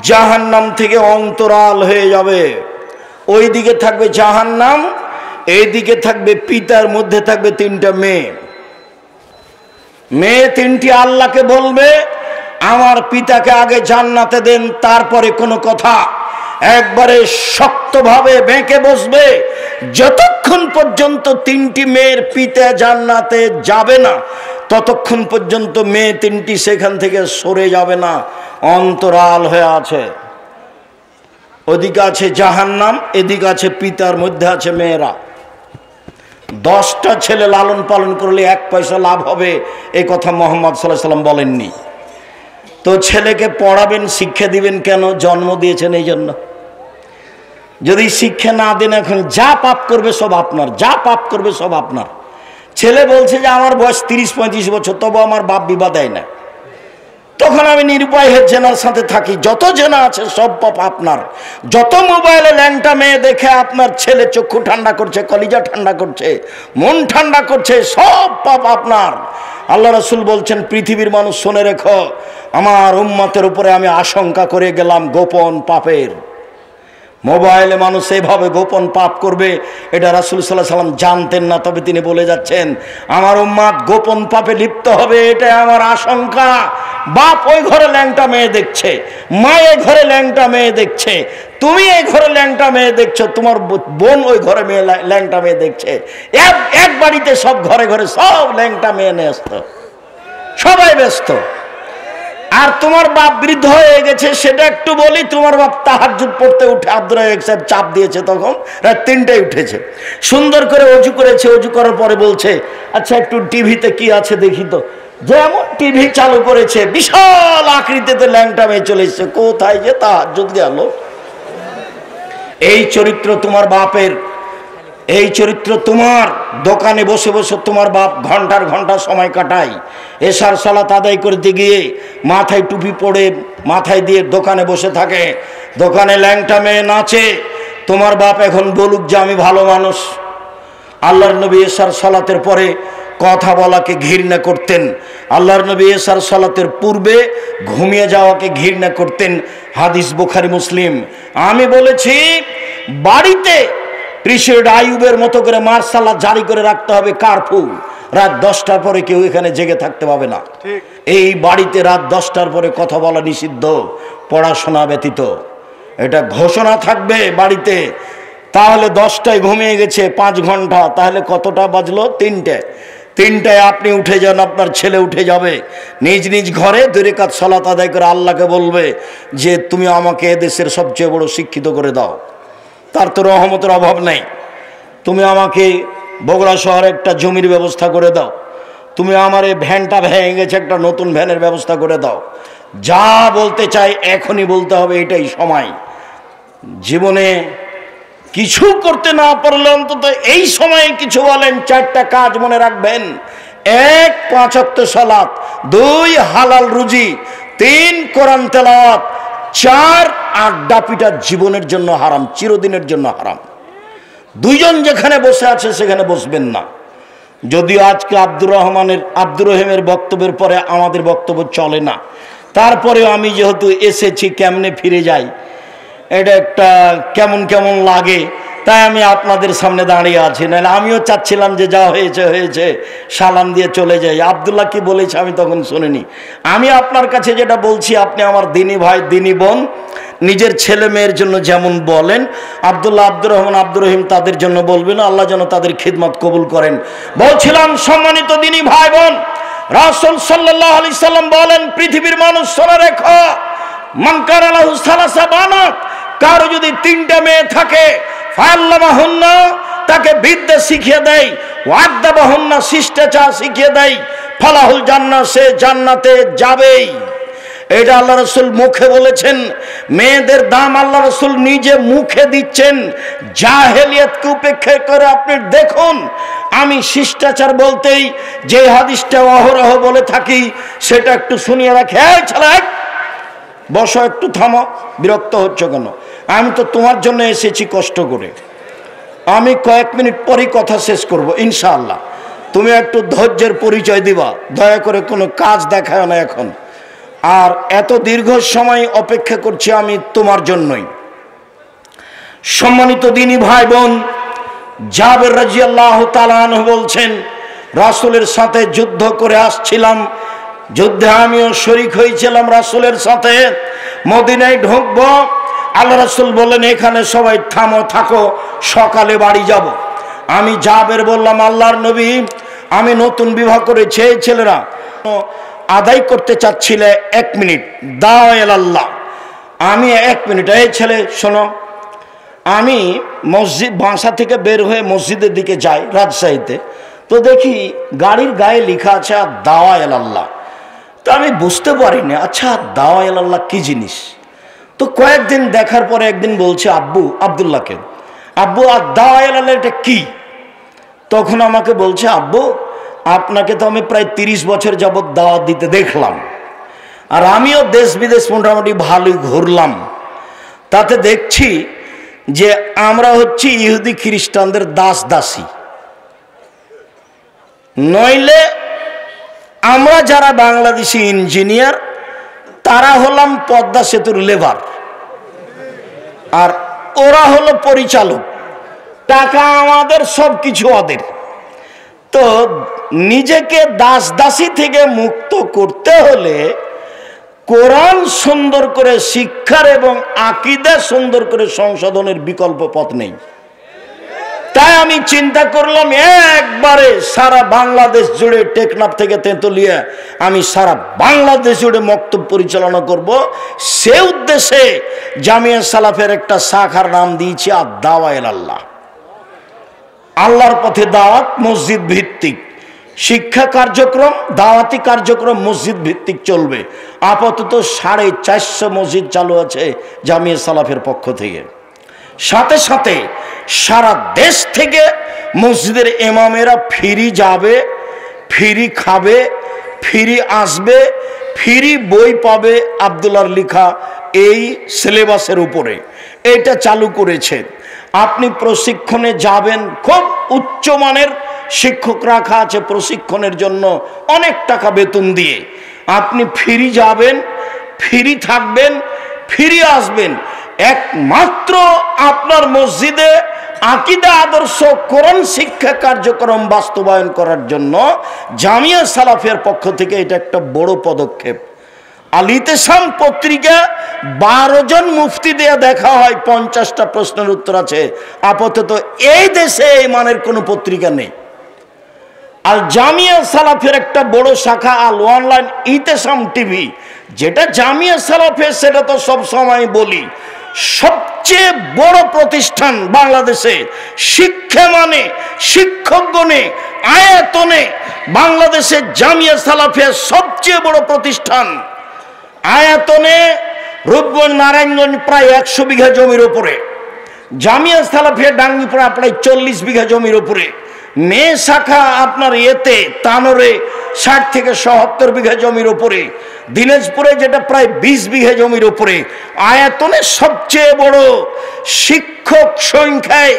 জাহান্নাম থেকে অন্তরাল হয়ে যাবে। ওই দিকে থাকবে জাহান্নাম, এইদিকে থাকবে পিতার, মধ্যে থাকবে তিনটা মেয়ে। মেয়ে তিনটি আল্লাহকে বলবে আমার পিতাকে আগে জান্নাতে দেন, তারপরে কোনো কথা। একবারে শক্তভাবে বেঁকে বসবে, যতক্ষণ পর্যন্ত তিনটি মেয়ের পিতা জান্নাতে যাবে না ততক্ষণ পর্যন্ত মেয়ে তিনটি সেখান থেকে সরে যাবে না, অন্তরাল হয়ে আছে। ওদিকে আছে জাহান্নাম, এদিকে আছে পিতার, মধ্যে আছে মেয়েরা। 10টা ছেলে লালন পালন করলে 1 পয়সা লাভ হবে, এই কথা মুহাম্মদ সাল্লাল্লাহু আলাইহি ওয়াসাল্লাম বলেননি। তো ছেলেকে পড়াবেন, শিক্ষা দিবেন কেন? জন্ম দিয়েছেন এই জন্য। যদি শিক্ষা না দেন, এখন যা পাপ করবে সব আপনার, যা পাপ করবে সব আপনার। ছেলে বলছে যে আমার বয়স 30-35 বছর, তবু আমার বাপ বিবাহ দেয় না। তখন আমি নিরুপায় হয়ে জেনার সাথে থাকি। যত জেনা আছে সব পাপ আপনার। যত মোবাইলে ল্যাংটা মেয়ে দেখে আপনার ছেলে চক্ষু ঠান্ডা করছে, কলিজা ঠান্ডা করছে, মন ঠান্ডা করছে, সব পাপ আপনার। আল্লাহ রাসূল বলছেন পৃথিবীর মানুষ শুনে রেখো, আমার উম্মতের উপরে আমি আশঙ্কা করে গেলাম গোপন পাপের। মোবাইলে মানুষ এইভাবে গোপন পাপ করবে, এটা রাসূল সাল্লাল্লাহু আলাইহি ওয়াসাল্লাম জানতেন না, তবে তিনি বলে যাচ্ছেন আমার উম্মত গোপন পাপে লিপ্ত হবে, এটা আমার আশঙ্কা। বাপ ওই ঘরে ল্যাংটা মেয়ে দেখছে, মা এই ঘরে ল্যাংটা মেয়ে দেখছে, তুমি এই ঘরে ল্যাংটা মেয়ে দেখছো, তোমার বোন ওই ঘরে মেয়ে ল্যাংটা মেয়ে দেখছে। এক বাড়িতে সব ঘরে ঘরে সব ল্যাংটা মেয়ে ব্যস্ত, সবাই ব্যস্ত। আর তোমার বাপ বৃদ্ধ হয়ে গেছে, সেটা একটু বলি। তোমার বাপ তাহাজ্জুদ পড়তে উঠে আব্দুর রাজ্জাক সাহেব চাপ দিয়েছে, তখন রাত 3টায় উঠেছে, সুন্দর করে অজু করেছে। অজু করার পরে বলছে আচ্ছা একটু টিভিতে কি আছে দেখি তো। যেমন টিভি চালু করেছে, বিশাল আকৃতিতে ল্যাংটা মেয়ে চলে এসেছে। কোথায় যে তাহাজ্জুদ গেল? এই চরিত্র তোমার বাপের, এই চরিত্র তোমার। দোকানে বসে বসে তোমার বাপ ঘন্টার ঘন্টা সময় কাটায়। এশার সালাত আদায় করতে গিয়ে মাথায় টুপি পরে মাথায় দিয়ে দোকানে বসে থাকে, দোকানে ল্যাংটা মেয়ে নাচে। তোমার বাপ এখন বলুক যে আমি ভালো মানুষ। আল্লাহর নবী এশার সালাতের পরে কথা বলাকে ঘৃণা করতেন। আল্লাহর নবী এশার সালাতের পূর্বে ঘুমিয়ে যাওয়াকে ঘৃণা করতেন। হাদিস বুখারী মুসলিম। আমি বলেছি বাড়িতে প্রিসাইড আইয়ুবের মতো করে মার্শাল জারি করে রাখতে হবে, কারফিউ। রাত 10টার পরে কেউ এখানে জেগে থাকতে পাবে না। এই বাড়িতে রাত 10টার পরে কথা বলা নিষিদ্ধ, পড়াশোনা ব্যতীত। এটা ঘোষণা থাকবে বাড়িতে। তাহলে 10টায় ঘুমিয়ে গেছে 5 ঘন্টা, তাহলে কতটা বাজলো? 3টায় আপনি উঠে যান, আপনার ছেলে উঠে যাবে, নিজ নিজ ঘরে 2 রাকাত সালাত আদায় করে আল্লাহকে বলবে যে তুমি আমাকে এদেশের সবচেয়ে বড় শিক্ষিত করে দাও। তার তো রহমতের অভাব নেই। তুমি আমাকে বগুড়া শহরে একটা জমির ব্যবস্থা করে দাও, তুমি আমার এই ভ্যানটা ভেঙে গেছে, একটা নতুন ভ্যানের ব্যবস্থা করে দাও। যা বলতে চাই এখনই বলতে হবে, এটাই সময়। জীবনে কিছু করতে না পারলে অন্তত এই সময়ে কিছু বলেন। 4টা কাজ মনে রাখবেন: 1 5 ওয়াক্ত সালাত, 2 হালাল রুজি, 3 কোরআন তেলাওয়াত, 4 আড্ডা পিটা জীবনের জন্য হারাম, চিরদিনের জন্য হারাম। 2 জন যেখানে বসে আছে সেখানে বসবেন না। যদিও আজকে আব্দুর রহিমের বক্তব্যের পরে আমাদের বক্তব্য চলে না, তারপরেও আমি যেহেতু এসেছি, কেমনে ফিরে যাই এটা একটা কেমন কেমন লাগে, তাই আমি আপনাদের সামনে দাঁড়িয়ে আছি। নাহলে আমিও চাচ্ছিলাম যে যা হয়েছে হয়েছে, সালাম দিয়ে চলে যাই। আব্দুল্লাহ কি বলেছে আমি তখন শুনিনি। আমি আপনার কাছে যেটা বলছি, আপনি আমার দিনী ভাই দিনী বোন, নিজের ছেলে মেয়ের জন্য যেমন বলেন, আব্দুল্লাহ, আব্দুর রহমান, আব্দুর রহিম তাদের জন্য বলবেন। আল্লাহ যেন তাদের খিদমত কবুল করেন। বলছিলাম সম্মানিত দিনী ভাই বোন, রাসূল সাল্লাল্লাহু আলাইহি সাল্লাম বলেন, পৃথিবীর মানুষ শোনা রেখো, মান কানা লাহু সালাসা বানাত, কারো যদি 3টা মেয়ে থাকে, ফাআল্লামাহুন্না, তাকে বিদ্যা শিখিয়ে দেয়, ওয়াদ্দাবাহুন্না, শিষ্টাচার শিখিয়ে দেয়, ফালাহুল জান্নাহ, সে জান্নাতে যাবেই। এটা আল্লাহ রাসূল মুখে বলেছেন। মেয়েদের দাম আল্লাহ রাসূল নিজে মুখে দিচ্ছেন। জাহেলিয়াতকে উপেক্ষা করে আপনি দেখুন, আমি শিষ্টাচার বলতেই যে হাদিসটা অহরহ বলে থাকি সেটা একটু শুনিয়ে রাখে। এই ছেলে, বসো, একটু থামো, বিরক্ত হচ্ছ কেন? আমি তো তোমার জন্য এসেছি কষ্ট করে। আমি কয়েক মিনিট পরই কথা শেষ করব ইনশাআল্লাহ। তুমি একটু ধৈর্যের পরিচয় দিবা, দয়া করে কোনো কাজ দেখায় না এখন। আর এত দীর্ঘ সময় অপেক্ষা করছি আমি তোমার জন্যই। সম্মানিত দিনী ভাই বোন, জাবের রাদিয়াল্লাহু তাআলা আনহু বলছেন, রাসূলের সাথে যুদ্ধ করে আসছিলাম, যুদ্ধে আমিও শরীক হয়েছিলাম রাসূলের সাথে। মদিনায় ঢুকবো, আল্লাহ রাসূল বললেন, এখানে সবাই থামো, থাকো, সকালে বাড়ি যাব। আমি জাবের বললাম, আল্লাহর নবী, আমি নতুন বিবাহ করেছি, এই ছেলেরা আদায় করতে চাচ্ছিলে 1 মিনিট, দাও আল্লাহ। আমি 1 মিনিট, এই ছেলে শোনো, আমি মসজিদ বাসা থেকে বের হয়ে মসজিদের দিকে যাই রাজশাহীতে, তো দেখি গাড়ির গায়ে লেখা আছে দাওয়া আল্লাহ। তো আমি বুঝতে পারিনি, আচ্ছা দাওয়া আল্লাহ কি জিনিস। তো কয়েকদিন দেখার পরে একদিন বলছে আব্বু, আব্দুল্লাহকে, আব্বু আর দাওয়া আল্লাহ এটা কি? তখন আমাকে বলছে, আব্বু আপনাকে তো আমি প্রায় 30 বছর যাবৎ দাওয়াত দিতে দেখলাম, আর আমিও দেশ বিদেশ মোটামুটি ভালোই ঘুরলাম, তাতে দেখছি যে আমরা হচ্ছি ইহুদি খ্রিস্টানদের দাস দাসী। নইলে আমরা যারা বাংলাদেশি ইঞ্জিনিয়ার, তারা হলাম পদ্মা সেতুর লেবার, আর ওরা হলো পরিচালক, টাকা আমাদের, সব কিছু ওদের। তো নিজেকে দাস দাসী থেকে মুক্ত করতে হলে কোরআন সুন্দর করে শিক্ষার এবং আকীদা সুন্দর করে সংশোধনের বিকল্প পথ নেই। তাই আমি চিন্তা করলাম, একবারে সারা বাংলাদেশ জুড়ে, টেকনাফ থেকে তেঁতুলিয়া, আমি সারা বাংলাদেশ জুড়ে মক্তব পরিচালনা করব। সে উদ্দেশ্যে জামিয়া সালাফের একটা শাখার নাম দিয়েছি আদ-দাওয়া ইলাল্লাহ। আল্লাহর পথে দাওয়াত, মসজিদ ভিত্তিক শিক্ষা কার্যক্রম, দাওয়াতি কার্যক্রম মসজিদ ভিত্তিক চলবে। আপাতত 450 মসজিদ চালু আছে জামিয়া সালাফের পক্ষ থেকে। সাথে সাথে সারা দেশ থেকে মসজিদের ইমামেরা ফ্রি যাবে, ফ্রি খাবে, ফ্রি আসবে, ফ্রি বই পাবে আব্দুল্লাহর লেখা এই সিলেবাসের উপরে। এটা চালু করেছে। আপনি প্রশিক্ষণে যাবেন, খুব উচ্চমানের শিক্ষক রাখা আছে প্রশিক্ষণের জন্য, অনেক টাকা বেতন দিয়ে। আপনি ফ্রি যাবেন, ফ্রি থাকবেন, ফ্রি আসবেন। একমাত্র আপনার মসজিদে আকীদা, আদর্শ, কোরআন শিক্ষা কার্যক্রম বাস্তবায়ন করার জন্য জামিয়া সালাফের পক্ষ থেকে এটা একটা বড় পদক্ষেপ। আল ইতিসাম পত্রিকা 12 জন মুফতি দেয়া দেখা হয়, 50টা প্রশ্নের উত্তর আছে। আপাতত এই দেশে এই মানের কোনো পত্রিকা নেই। আল জামিয়া সালাফের একটা বড় শাখা আল অনলাইন ইতিসাম টিভি, যেটা জামিয়া সালাফের, সেটা তো সব সময় বলি, সবচেয়ে বড় প্রতিষ্ঠান বাংলাদেশে, শিক্ষা মানে, শিক্ষক গণে, আয়তনে বাংলাদেশের জামিয়া সালাফিয়া সবচেয়ে বড় প্রতিষ্ঠান। আয়তনে রূপগঞ্জ নারায়ণগঞ্জ প্রায় 100 বিঘা জমির উপরে, জামিয়া সালাফিয়া ডাঙ্গিপাড়া প্রায় 40 বিঘা জমির উপরে, মেয়ে শাখা আপনার এতে তানোরে 60 থেকে 70 বিঘা জমির উপরে, দিনাজপুরে যেটা প্রায় 20 বিঘা জমির উপরে। আয়তনে সবচেয়ে বড়, শিক্ষক সংখ্যায়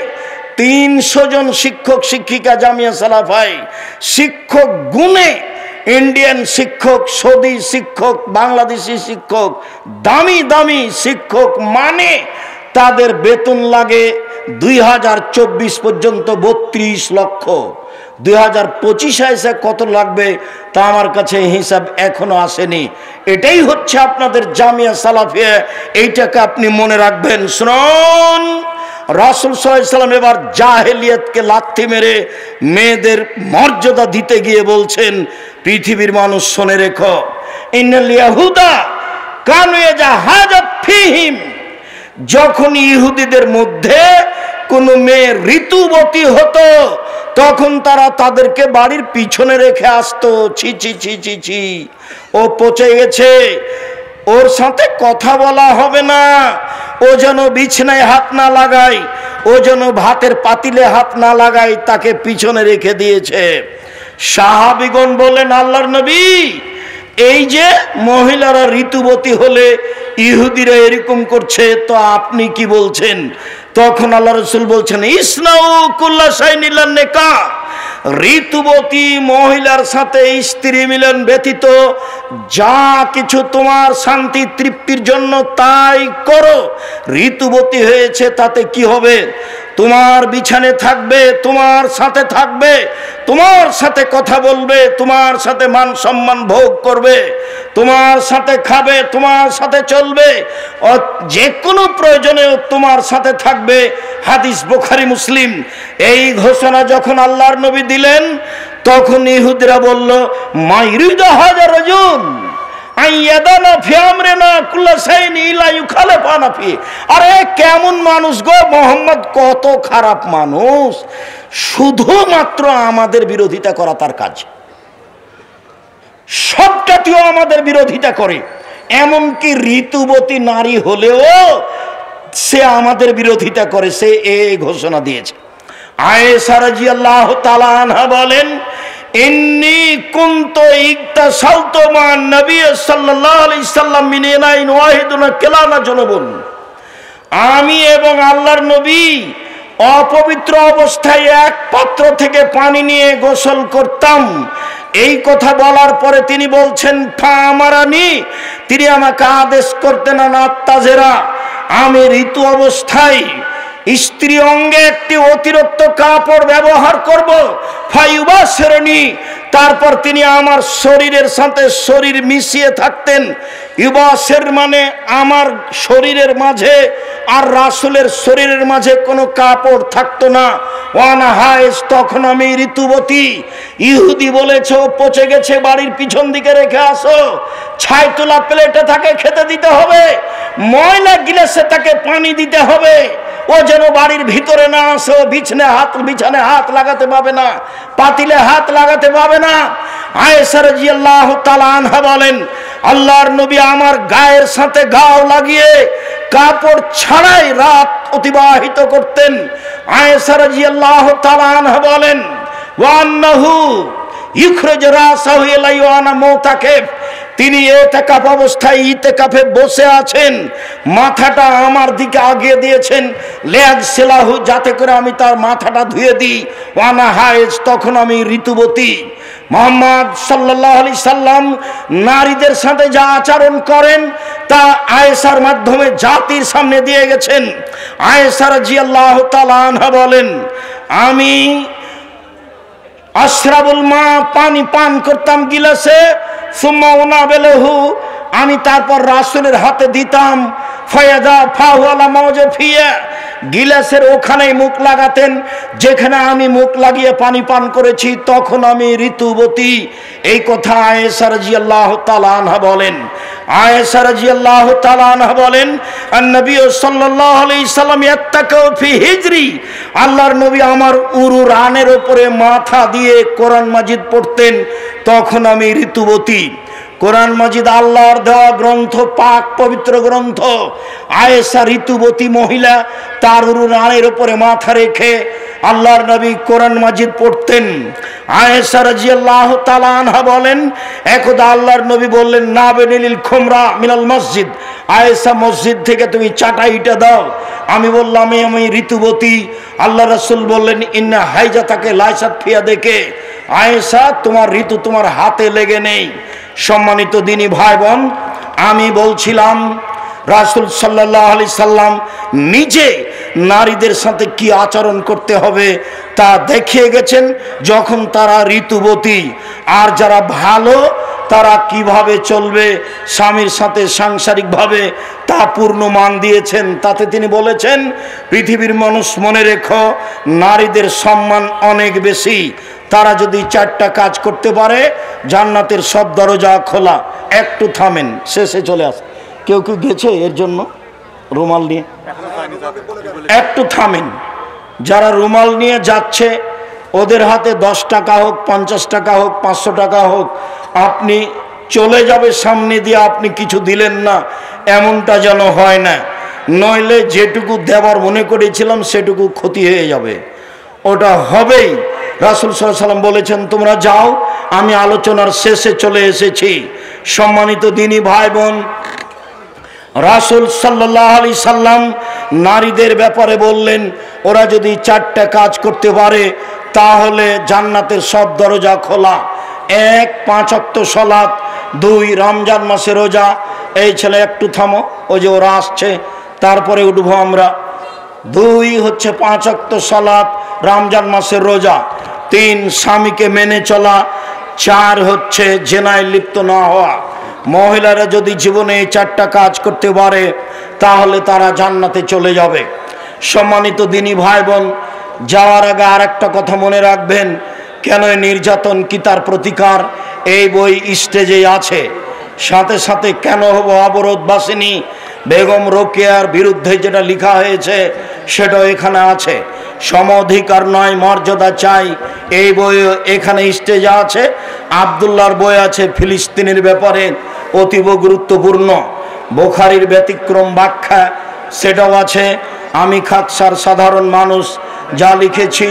300 জন শিক্ষক শিক্ষিকা জামিয়া সালাফায়, শিক্ষক গুণে ইন্ডিয়ান শিক্ষক, সৌদি শিক্ষক, বাংলাদেশি শিক্ষক, দামি দামি শিক্ষক মানে তাদের বেতন লাগে 2024 পর্যন্ত 32 লক্ষ। 2025 এসে কত লাগবে তা আমার কাছে হিসাব এখনো আসেনি। এটাই হচ্ছে আপনাদের জামিয়া সালাফিয়া, এইটাকে আপনি মনে রাখবেন। শুনুন, রাসূল সাল্লাল্লাহু আলাইহি সাল্লাম এবার জাহেলিয়াতকে লাথি মেরে মেয়েদের মর্যাদা দিতে গিয়ে বলছেন, পৃথিবীর মানুষ শুনে রেখো, ইন্নাল ইয়াহুদা কানু ইয়াজাহাজাত ফীহিম, যখন ইহুদিদের মধ্যে কোনো মেয়ে ঋতুবতী হতো তখন তারা তাদেরকে বাড়ির পিছনে রেখে আসতো। ছি ছি ছি ছি ছি, ও পচে গেছে, ওর সাথে কথা বলা হবে না, ও যেন বিছানায় হাত না লাগায়, ও যেন ভাতের পাতিলে হাত না লাগায়, তাকে পিছনে রেখে দিয়েছে। সাহাবীগণ বলেন, আল্লাহর নবী, এই যে মহিলারা ঋতুবতী হলে ইহুদিরা এরকম করছে, তো আপনি কি বলছেন? তখন আল্লাহ রাসূল বলছেন, ইসনাউ কুল্লা শাইইন ইল্লা নিকাহ, ঋতুবতী মহিলার সাথে স্ত্রী মিলন ব্যতীত যা কিছু তোমার শান্তি তৃপ্তির জন্য তাই করো। ঋতুবতী হয়েছে তাতে কি হবে? তোমার বিছানে থাকবে, তোমার সাথে থাকবে, তোমার সাথে কথা বলবে, তোমার সাথে মান সম্মান ভোগ করবে, তোমার সাথে খাবে, তোমার সাথে চলবে, যে কোনো প্রয়োজনে তোমার সাথে থাকবে। হাদিস বুখারী মুসলিম। এই ঘোষণা যখন আল্লাহর নবী দিলেন তখন ইহুদিরা বলল, মা ইরিদু হাযা রাজুল আইয়াদানা ফি আমরিনা কুল্লা শাইইন ইলা ইউখালিফানা ফি। আরে কেমন মানুষ গো মোহাম্মদ, কত খারাপ মানুষ, শুধুমাত্র আমাদের বিরোধিতা করা তার কাজ, সবটাতেও আমাদের বিরোধিতা করে, এমনকি ঋতুবতী নারী হলেও সে আমাদের বিরোধিতা করে। সে এই ঘোষণা দিয়েছে। আয়েশা রাদিয়াল্লাহু তাআলা আনহা বলেন, ইন্নী কুনতু ইকতাসালতু মান নবী সাল্লাল্লাহু আলাইহি সাল্লাম মিন ইনাইন ওয়াহিদুন কিলানা জুনুবুন, আমি এবং আল্লাহর নবী অপবিত্র অবস্থায় এক পাত্র থেকে পানি নিয়ে গোসল করতাম। এই কথা বলার পরে তিনি বলছেন, ফা আমারানি, তিনি আমাকে আদেশ করতেন, আত্তাজেরা, আমি ঋতু অবস্থায় স্ত্রী অঙ্গে একটি অতিরিক্ত কাপড় ব্যবহার করব, ফায়ুবাসিরনি, তারপর তিনি আমার শরীরের সাথে শরীর মিশিয়ে থাকতেন। ইউবাসের মানে আমার শরীরের মাঝে আর রাসূলের শরীরের মাঝে কোনো কাপড় থাকতো না। ওয়ানা হায়েস, তখন আমি ঋতুবতী। ইহুদি বলেছে ও পচে গেছে, বাড়ির পিছন দিকে রেখে আসো, ছাই তোলা প্লেটে তাকে খেতে দিতে হবে, ময়লা গিলাসে তাকে পানি দিতে হবে, ও যেন বাড়ির ভিতরে না আসে, ও বিছানে হাত লাগাতে পাবে না, পাতিলে হাত লাগাতে পাবে না। আয়েশা রাদিয়াল্লাহু তাআলা আনহা বলেন, আল্লাহর নবী আমার গায়ের সাথে গাও লাগিয়ে কাপড় ছাড়াই রাত অতিবাহিত করতেন। আয়েশা রাদিয়াল্লাহু তাআলা আনহা বলেন, ওয়া আন্নাহু ইখরাজ রাসাহু ইলাইহি ওয়া আনা মুতাকিফ, তিনি ইতিকাফ অবস্থায় ইতিকাফে বসে আছেন, মাথাটা আমার দিকে আগিয়ে দিয়েছেন, লেগ সেলাহু, যাতে করে আমি তার মাথাটা ধুয়ে দিই। ওয়ানা হায়েজ, তখন আমি ঋতুবতী। মুহাম্মদ সাল্লাল্লাহু আলাইহি সাল্লাম নারীদের সাথে যা আচরণ করেন তা আয়েশার মাধ্যমে জাতির সামনে দিয়ে গেছেন। আয়েশা রাদিয়াল্লাহু তাআলা আনহা বলেন, আমি আশরাবুল মা, পানি পান করতাম গিলাসে, সুম্মা উনাবেলহু, আমি তারপর রাসূলের হাতে দিতাম, ফায়াদা ফাহু আলা মাওজাফিয়া, গিলাসের ওখানেই মুখ লাগাতেন যেখানে আমি মুখ লাগিয়ে পানি পান করেছি, তখন আমি ঋতুবতী। এই কথা আয়েশা রাদিয়াল্লাহু তাআলা আনহা বলেন। আয়েশা রাদিয়াল্লাহু তাআলা আনহা বলেন, নবী সাল্লাল্লাহু আলাইহি সাল্লাম ইয়াত্তাকাউ ফি হিজরি, আল্লাহর নবী আমার উরু রানের উপরে মাথা দিয়ে কোরআন মাজিদ পড়তেন, তখন আমি ঋতুবতী। কোরআন মাজিদ আল্লাহর দেওয়া গ্রন্থ, পাক পবিত্র গ্রন্থ। আয়েশা ঋতুবতী মহিলা, তার উরু রানের উপরে মাথা রেখে আল্লাহর নবী কোরআন মাজিদ পড়তেন। আয়েশা রাদিয়াল্লাহু তাআলা আনহা বলেন, একদা আল্লাহর নবী বললেন, নাবিনিল খুমরা মিনাল মসজিদ, আয়েশা মসজিদ থেকে তুমি চাটাইটা দাও। আমি বললাম, আমি ঋতুবতী। আল্লাহ রাসূল বললেন, ইন্না হাইজাতাকে লাইসাত ফিয়া, দেখে আয়েশা তোমার ঋতু তোমার হাতে লেগে নেই। সম্মানিত দিনী ভাই বোন, আমি বলছিলাম রাসূল সাল্লাল্লাহু আলাইহি সাল্লাম নিজে নারীদের সাথে কি আচরণ করতে হবে তা দেখিয়ে গেছেন যখন তারা ঋতুবতী। আর যারা ভালো তারা কিভাবে চলবে স্বামীর সাথে সাংসারিকভাবে তা পূর্ণ মান দিয়েছেন। তাতে তিনি বলেছেন, পৃথিবীর মানুষ মনে রেখো, নারীদের সম্মান অনেক বেশি। তারা যদি 4টা কাজ করতে পারে, জান্নাতের সব দরজা খোলা। একটু থামেন, শেষে চলে আসে। কেউ কেউ গেছে এর জন্য রুমাল নিয়ে, একটু থামেন। যারা রুমাল নিয়ে যাচ্ছে ওদের হাতে 10 টাকা হোক, 50 টাকা হোক, 500 টাকা হোক, আপনি চলে যাবে সামনে দিয়ে, আপনি কিছু দিলেন না, এমনটা যেন হয় না। নইলে যেটুকু দেওয়ার মনে করেছিলাম সেটুকু ক্ষতি হয়ে যাবে, ওটা হবেই। রাসূল সাল্লাল্লাহু আলাইহি সাল্লাম বলেছেন, তোমরা যাও, আমি আলোচনার শেষে চলে এসেছি। সম্মানিত দিনী ভাই বোন, রাসূল সাল্লাল্লাহু আলাইহি সাল্লাম নারীদের ব্যাপারে বললেন, ওরা যদি 4টা কাজ করতে পারে তাহলে জান্নাতের সব দরজা খোলা। 1, 5 ওয়াক্ত সালাত, 2 রমজান মাসে রোজা। এই ছেলে একটু থামো, ওই যে ওরা আসছে, তারপরে উঠবো আমরা। 2 হচ্ছে 5 ওয়াক্ত সালাত, রমজান মাসের রোজা। 3 স্বামীকে মেনে চলা। 4 হচ্ছে জেনায় লিপ্ত না হওয়া। মহিলারা যদি জীবনে এই 4টা কাজ করতে পারে তাহলে তারা জান্নাতে চলে যাবে। সম্মানিত দিনী ভাই বোন, যাওয়ার আগে আর একটা কথা মনে রাখবেন, কেন নির্যাতন কি তার প্রতিকার, এই বই স্টেজে আছে। সাথে সাথে কেন হবো অবরোধবাসিনী, বেগম রোকেয়ার বিরুদ্ধে যেটা লেখা হয়েছে সেটাও এখানে আছে। সম অধিকার নয় মর্যাদা চাই, এই বই এখানে স্টেজে আছে। আব্দুল্লাহর বই আছে ফিলিস্তিনের ব্যাপারে, অতীব গুরুত্বপূর্ণ। বুখারীর ব্যতিক্রম ব্যাখ্যা, সেটাও আছে। আমি খাকসার সাধারণ মানুষ যা লিখেছি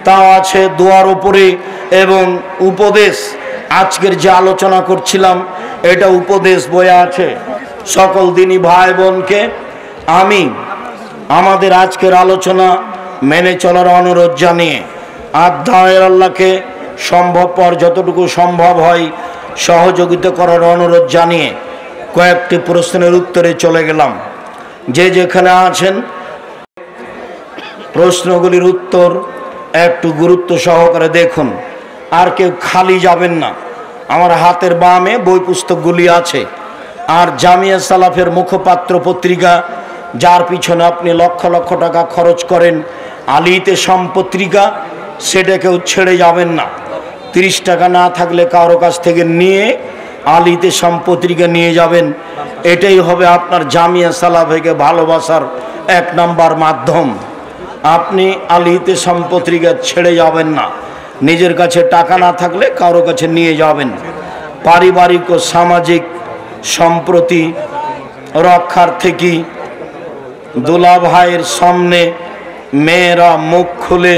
তাও আছে দোয়ার উপরে। এবং উপদেশ, আজকের যে আলোচনা করছিলাম এটা উপদেশ বইয়ে আছে। সকল দিনী ভাই বোনকে আমি আমাদের আজকের আলোচনা মেনে চলার অনুরোধ জানিয়ে আল্লাহর আল্লাহকে সম্ভবপর যতটুকু সম্ভব হয় সহযোগিতা করার অনুরোধ জানিয়ে কয়েকটি প্রশ্নের উত্তরে চলে গেলাম। যে যেখানে আছেন প্রশ্নগুলির উত্তর একটু গুরুত্ব সহকারে দেখুন, আর কেউ খালি যাবেন না। আমার হাতের বামে বই পুস্তকগুলি আছে। আর জামিয়া সালাফের মুখপাত্র পত্রিকা, যার পিছনে আপনি লক্ষ লক্ষ টাকা খরচ করেন, আলিতে পত্রিকা, সেটা কেউ ছেড়ে যাবেন না। 30 টাকা না থাকলে কারো কাছ থেকে নিয়ে আলিতে পত্রিকা নিয়ে যাবেন। এটাই হবে আপনার জামিয়া সালাফকে ভালোবাসার 1 নাম্বার মাধ্যম। আপনি আলিতে পত্রিকা ছেড়ে যাবেন না। নিজের কাছে টাকা না থাকলে কারো কাছে নিয়ে যাবেন। পারিবারিক ও সামাজিক সম্প্রতি রক্ষার থেকে দুলা ভাইয়ের সামনে মেয়েরা মুখ খুলে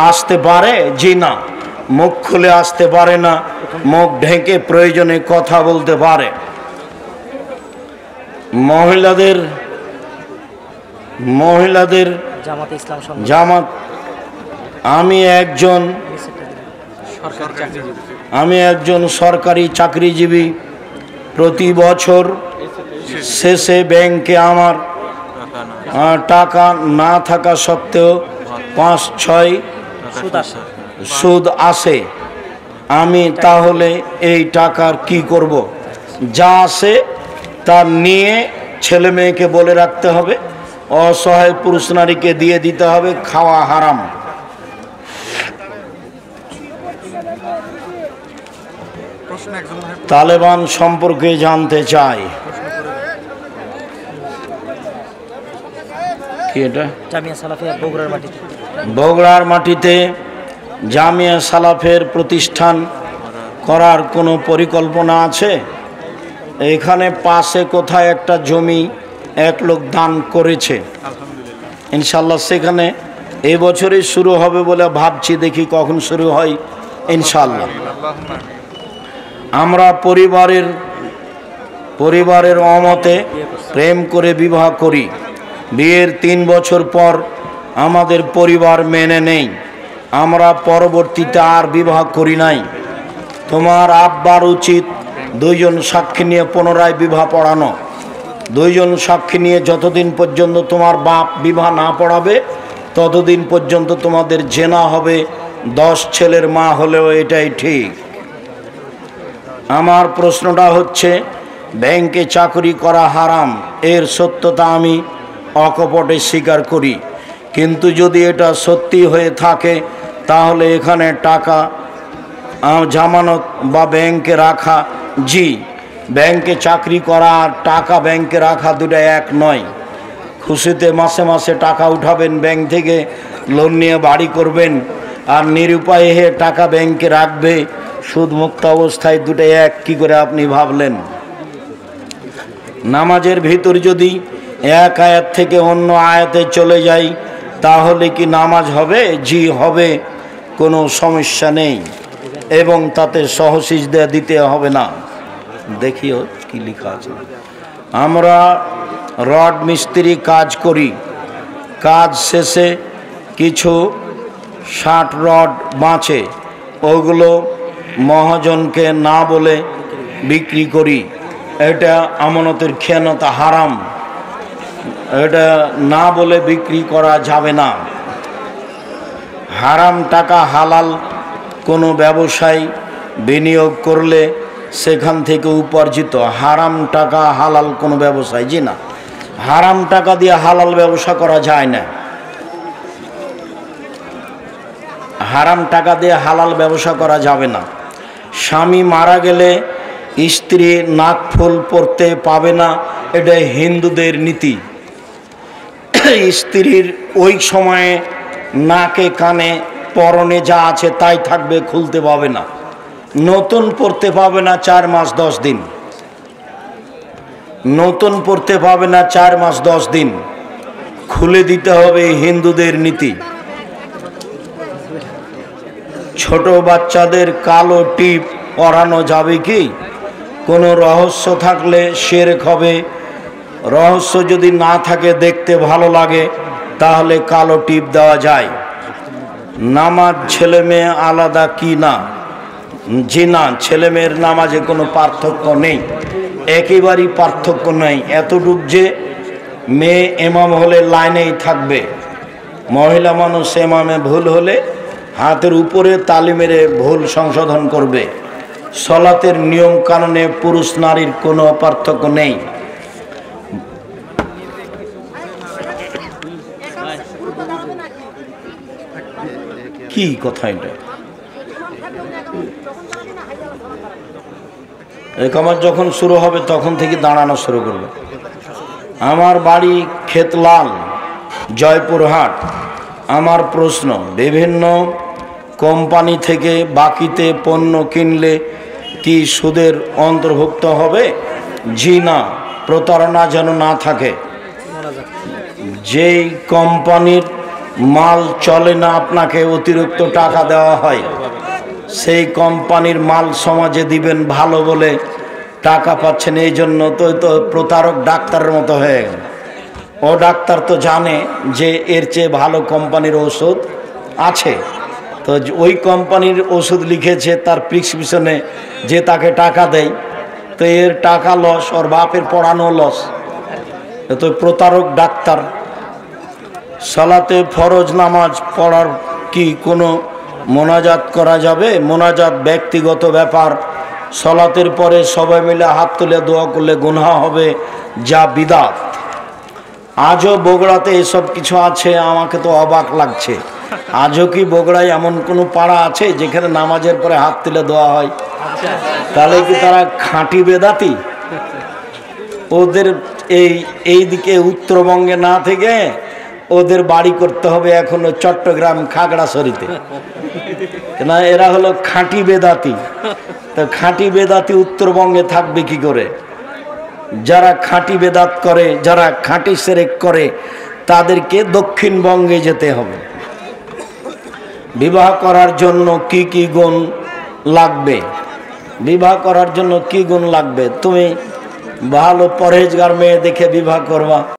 আসতে পারে? জি না, মুখ খুলে আসতে পারে না, মুখ ঢেকে প্রয়োজনে কথা বলতে পারে। মহিলাদের জামাত, আমি একজন সরকারি চাকরিজীবী। প্রতি বছর শেষে ব্যাংকে আমার টাকা না থাকা সত্ত্বেও 5-6 সুদ আসে। আমি তাহলে এই টাকার কি করব? যা আসে তা নিয়ে ছেলে মেয়েকে বলে রাখতে হবে, অসহায় পুরুষ নারীকে দিয়ে দিতে হবে, খাওয়া হারাম। তালেবান সম্পর্কে জানতে চাই। কি এটা? জামিয়া সালাফিয়া বগুড়ার মাটিতে। বগুড়ার মাটিতে জামিয়া সালাফের প্রতিষ্ঠান করার কোনো পরিকল্পনা আছে? এখানে পাশে কোথায় একটা জমি এক লোক দান করেছে, ইনশাল্লাহ সেখানে এই বছরই শুরু হবে বলে ভাবছি, দেখি কখন শুরু হয় ইনশাল্লাহ। আমরা পরিবারের অমতে প্রেম করে বিবাহ করি, বিয়ের 3 বছর পর আমাদের পরিবার মেনে নেই, আমরা পরবর্তীতে আর বিবাহ করি নাই। তোমার আব্বার উচিত 2 জন সাক্ষী নিয়ে পুনরায় বিবাহ পড়ানো। 2 জন সাক্ষী নিয়ে যতদিন পর্যন্ত তোমার বাপ বিবাহ না পড়াবে ততদিন পর্যন্ত তোমাদের জেনা হবে। 10 ছেলের মা হলেও এটাই ঠিক। আমার প্রশ্নটা হচ্ছে, ব্যাংকে চাকরি করা হারাম, এর সত্যতা আমি অকপটে স্বীকার করি, কিন্তু যদি এটা সত্যি হয়ে থাকে তাহলে এখানে টাকা জামানত বা ব্যাংকে রাখা, জি ব্যাংকে চাকরি করা আর টাকা ব্যাংকে রাখা দুটো এক নয়। খুশিতে মাসে মাসে টাকা উঠাবেন ব্যাংক থেকে, লোন নিয়ে বাড়ি করবেন, আর নিরুপায় হয়ে টাকা ব্যাংকে রাখবে সুদমুক্ত অবস্থায়, দুটো এক কী করে আপনি ভাবলেন? নামাজের ভিতর যদি এক আয়াত থেকে অন্য আয়াতে চলে যাই তাহলে কি নামাজ হবে? জি হবে, কোনো সমস্যা নেই, এবং তাতে সহসিজদা দিতে হবে না। দেখিও কি লেখা আছে। আমরা রড মিস্ত্রি কাজ করি, কাজ শেষে কিছু 60 রড বাঁচে, ওগুলো মহাজনকে না বলে বিক্রি করি। এটা আমানতের খেয়ানত, হারাম, এটা না বলে বিক্রি করা যাবে না। হারাম টাকা হালাল কোনো ব্যবসায় বিনিয়োগ করলে সেখান থেকে উপার্জিত, হারাম টাকা হালাল কোনো ব্যবসায়, জি না, হারাম টাকা দিয়ে হালাল ব্যবসা করা যায় না। হারাম টাকা দিয়ে হালাল ব্যবসা করা যাবে না। স্বামী মারা গেলে স্ত্রী নাকফুল পরতে পাবে না, এটা হিন্দুদের নীতি। স্ত্রীর ওই সময়ে নাকে কানে পরনে যা আছে তাই থাকবে, খুলতে পাবে না। নতুন পরতে পাবে না 4 মাস 10 দিন, নতুন পরতে পাবে না 4 মাস 10 দিন, খুলে দিতে হবে, হিন্দুদের নীতি। ছোট বাচ্চাদের কালো টিপ পরানো যাবে কি? কোনো রহস্য থাকলে শিরক হবে। রহস্য যদি না থাকে, দেখতে ভালো লাগে, তাহলে কালো টিপ দেওয়া যায়। নামাজ ছেলে মেয়ে আলাদা কি না? জি না, ছেলে মেয়ের নামাজে কোনো পার্থক্য নেই, একেবারেই পার্থক্য নেই। এতটুক যে মেয়ে এমাম হলে লাইনেই থাকবে, মহিলা মানুষ এমামে ভুল হলে হাতের উপরে তালি মেরে ভুল সংশোধন করবে। সলাতের নিয়ম কানুনে পুরুষ নারীর কোনো পার্থক্য নেই। কি কথা এটা? একামত যখন শুরু হবে তখন থেকে দাঁড়ানো শুরু করবে। আমার বাড়ি খেতলাল, জয়পুরহাট। আমার প্রশ্ন, বিভিন্ন কোম্পানি থেকে বাকিতে পণ্য কিনলে কি সুদের অন্তর্ভুক্ত হবে? জি না, প্রতারণা যেন না থাকে। যেই কোম্পানির মাল চলে না, আপনাকে অতিরিক্ত টাকা দেওয়া হয়, সেই কোম্পানির মাল সমাজে দিবেন ভালো বলে টাকা পাচ্ছেন, এই জন্য তো প্রতারক ডাক্তারের মতো হয়ে গেল। ও ডাক্তার তো জানে যে এর চেয়ে ভালো কোম্পানির ওষুধ আছে, তো ওই কোম্পানির ওষুধ লিখেছে, তার প্রিসক্রিপশনে যে তাকে টাকা দেয়, তো এর টাকা লস, ওর বাপের পড়ানো লস, তো প্রতারক ডাক্তার। সালাতে ফরজ নামাজ পড়ার কি কোনো মোনাজাত করা যাবে? মোনাজাত ব্যক্তিগত ব্যাপার। সালাতের পরে সবাই মিলে হাত তুলে দোয়া করলে গুনাহ হবে, যা বিদআত। আজও বগুড়াতে এসব কিছু আছে, আমাকে তো অবাক লাগছে। আজও কি বগুড়ায় এমন কোনো পাড়া আছে যেখানে নামাজের পরে হাত তুলে দোয়া হয়? তাহলে কি তারা খাঁটি বেদাতি? ওদের এই দিকে উত্তরবঙ্গে না থেকে ওদের বাড়ি করতে হবে এখনো চট্টগ্রাম খাগড়াছড়িতে, না এরা হলো খাঁটি বেদাতি। তো খাঁটি বেদাতি উত্তরবঙ্গে থাকবে কি করে? যারা খাঁটি বেদাত করে, যারা খাঁটি সেরেক করে, তাদেরকে দক্ষিণবঙ্গে যেতে হবে। বিবাহ করার জন্য কি কি গুণ লাগবে? বিবাহ করার জন্য কি গুণ লাগবে? তুমি ভালো পরহেজগার মেয়ে দেখে বিবাহ করবা।